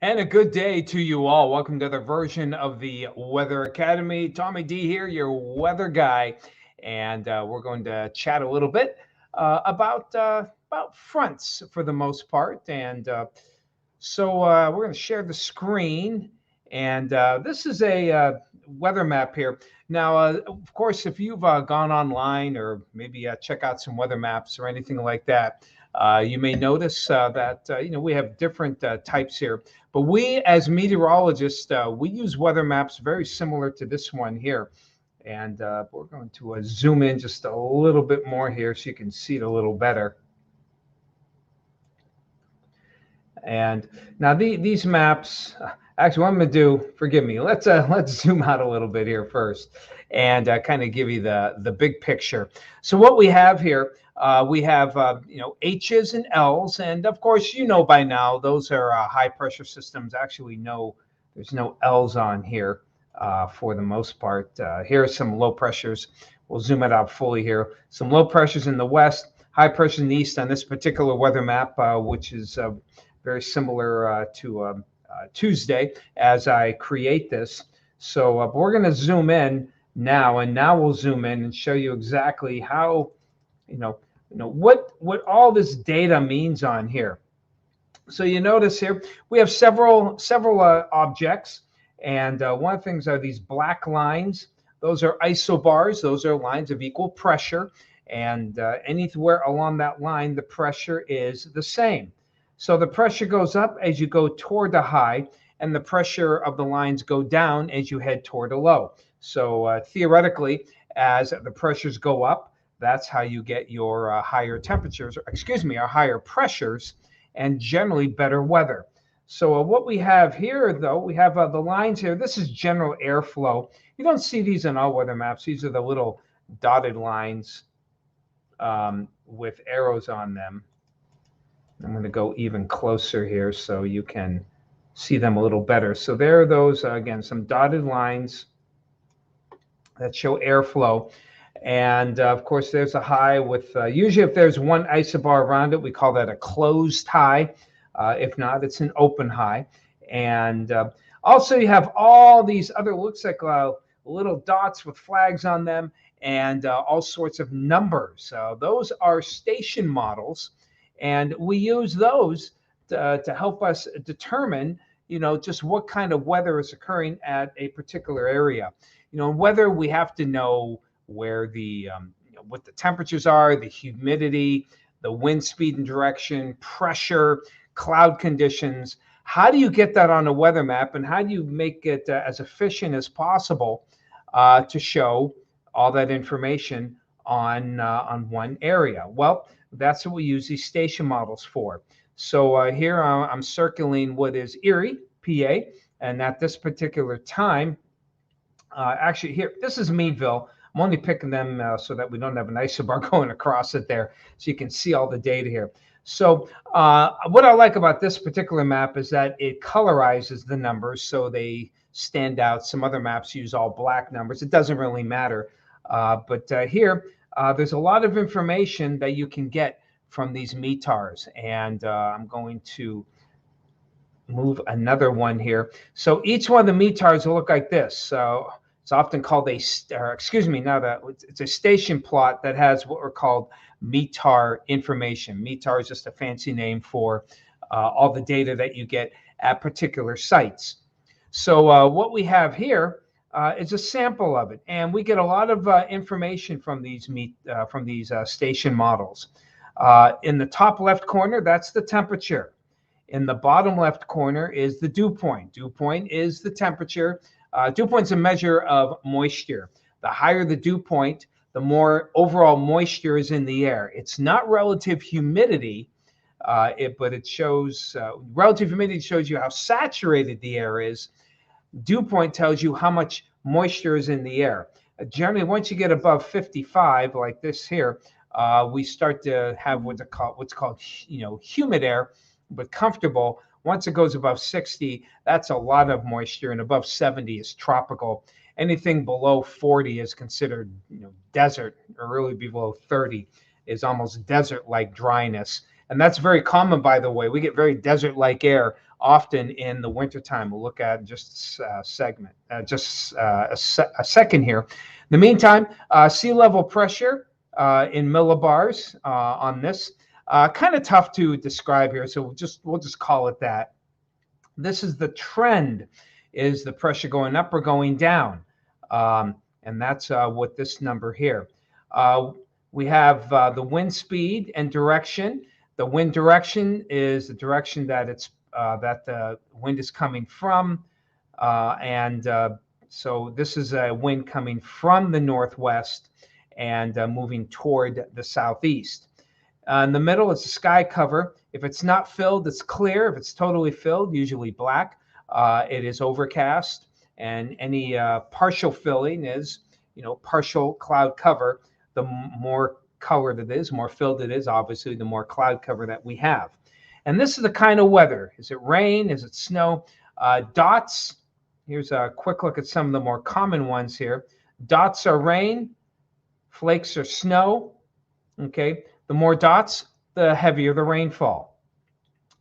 And a good day to you all. Welcome to the version of the Weather Academy. Tommy D here, your weather guy, and we're going to chat a little bit about fronts for the most part. And we're going to share the screen, and this is a weather map here. Now, of course, if you've gone online or maybe check out some weather maps or anything like that, you may notice that we have different types here. But we, as meteorologists, we use weather maps very similar to this one here. And we're going to zoom in just a little bit more here so you can see it a little better. And now these maps, actually, what I'm going to do, forgive me, let's zoom out a little bit here first, and kind of give you the big picture. So what we have here, we have H's and L's, and of course by now those are high pressure systems. Actually, no, there's no L's on here for the most part. Here are some low pressures. We'll zoom it out fully here. Some low pressures in the west, high pressure in the east on this particular weather map, which is very similar to Tuesday as I create this. So we're going to zoom in now, and now we'll zoom in and show you exactly how, what all this data means on here. So you notice here we have several objects, and one of the things are these black lines. Those are isobars. Those are lines of equal pressure, and anywhere along that line, the pressure is the same. So the pressure goes up as you go toward the high, and the pressure of the lines go down as you head toward a low. So theoretically, as the pressures go up, that's how you get your higher temperatures, or higher pressures, and generally better weather. So what we have here, though, we have the lines here. This is general airflow. You don't see these in all weather maps. These are the little dotted lines with arrows on them. I'm going to go even closer here so you can see them a little better. So there are those, again, some dotted lines that show airflow. And of course, there's a high with, usually if there's one isobar around it, we call that a closed high. If not, it's an open high. And also you have all these other, looks like little dots with flags on them, and all sorts of numbers. Those are station models. And we use those to help us determine, just what kind of weather is occurring at a particular area. Weather, we have to know where what the temperatures are, the humidity, the wind speed and direction, pressure, cloud conditions. How do you get that on a weather map, and how do you make it as efficient as possible to show all that information on one area? Well, that's what we use these station models for. So here I'm circling what is Erie, PA, and at this particular time, actually here, this is Meadville. I'm only picking them so that we don't have an isobar going across it there, so you can see all the data here. So what I like about this particular map is that it colorizes the numbers so they stand out. Some other maps use all black numbers. It doesn't really matter. But here, there's a lot of information that you can get from these METARs, and I'm going to move another one here. So each one of the METARs will look like this. So it's often called it's a station plot that has what are called METAR information. METAR is just a fancy name for all the data that you get at particular sites. So what we have here is a sample of it, and we get a lot of information from these station models. In the top left corner, that's the temperature. In the bottom left corner is the dew point. Dew point is the temperature. Dew point is a measure of moisture. The higher the dew point, the more overall moisture is in the air. It's not relative humidity, but it shows relative humidity shows you how saturated the air is. Dew point tells you how much moisture is in the air. Generally, once you get above 55, like this here, we start to have what's called humid air, but comfortable. Once it goes above 60, that's a lot of moisture, and above 70 is tropical. Anything below 40 is considered desert, or really below 30 is almost desert-like dryness. And that's very common, by the way. We get very desert-like air often in the wintertime. We'll look at just a segment, a second here. In the meantime, sea level pressure in millibars on this. Kind of tough to describe here, so we'll just call it that. This is the trend. Is the pressure going up or going down? And that's what this number here. We have the wind speed and direction. The wind direction is the direction that that the wind is coming from, so this is a wind coming from the northwest and moving toward the southeast. In the middle, it's the sky cover. If it's not filled, it's clear. If it's totally filled, usually black, it is overcast. And any partial filling is, partial cloud cover. The more colored it is, more filled it is, obviously, the more cloud cover that we have. And this is the kind of weather. Is it rain? Is it snow? Dots, here's a quick look at some of the more common ones here. Dots are rain, flakes are snow. Okay, the more dots, the heavier the rainfall.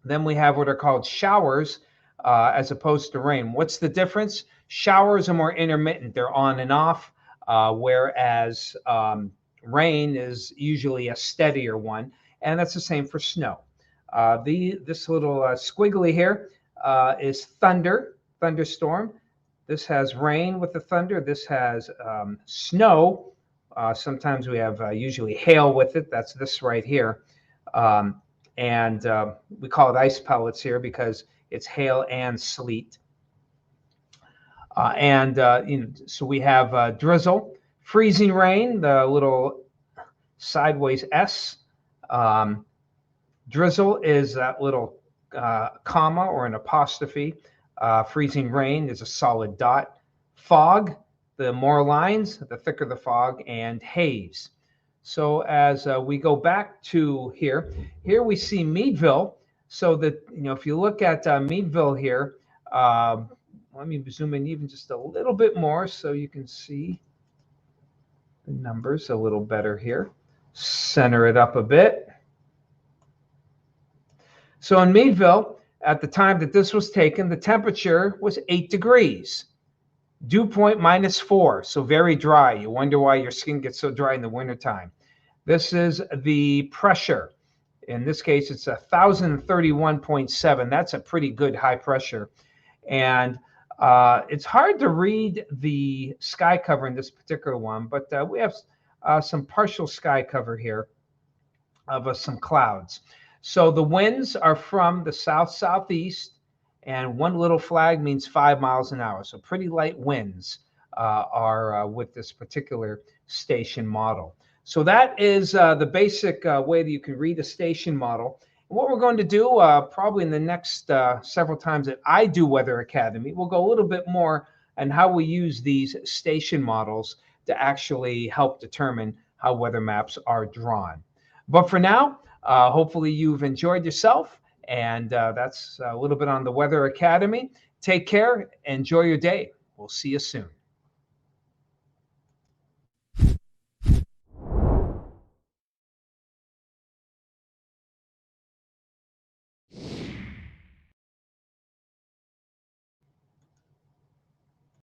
Then we have what are called showers as opposed to rain. What's the difference? Showers are more intermittent. They're on and off, whereas rain is usually a steadier one, and that's the same for snow. This little squiggly here is thunderstorm. This has rain with the thunder. This has snow. Sometimes we have usually hail with it. That's this right here. And we call it ice pellets here because it's hail and sleet. So we have drizzle, freezing rain, the little sideways S. Drizzle is that little comma or an apostrophe. Freezing rain is a solid dot. Fog, the more lines, the thicker the fog, and haze. So as we go back to here we see Meadville. So that, if you look at Meadville here, let me zoom in even just a little bit more so you can see the numbers a little better here. Center it up a bit. So in Meadville, at the time that this was taken, the temperature was 8 degrees. Dew point -4, so very dry. You wonder why your skin gets so dry in the wintertime. This is the pressure. In this case, it's 1,031.7. That's a pretty good high pressure. And it's hard to read the sky cover in this particular one, but we have some partial sky cover here of some clouds. So the winds are from the south-southeast, and one little flag means 5 miles an hour. So pretty light winds are with this particular station model. So that is the basic way that you can read a station model. And what we're going to do probably in the next several times that I do Weather Academy, we'll go a little bit more on how we use these station models to actually help determine how weather maps are drawn. But for now, hopefully you've enjoyed yourself, and that's a little bit on the Weather Academy. Take care, enjoy your day. We'll see you soon.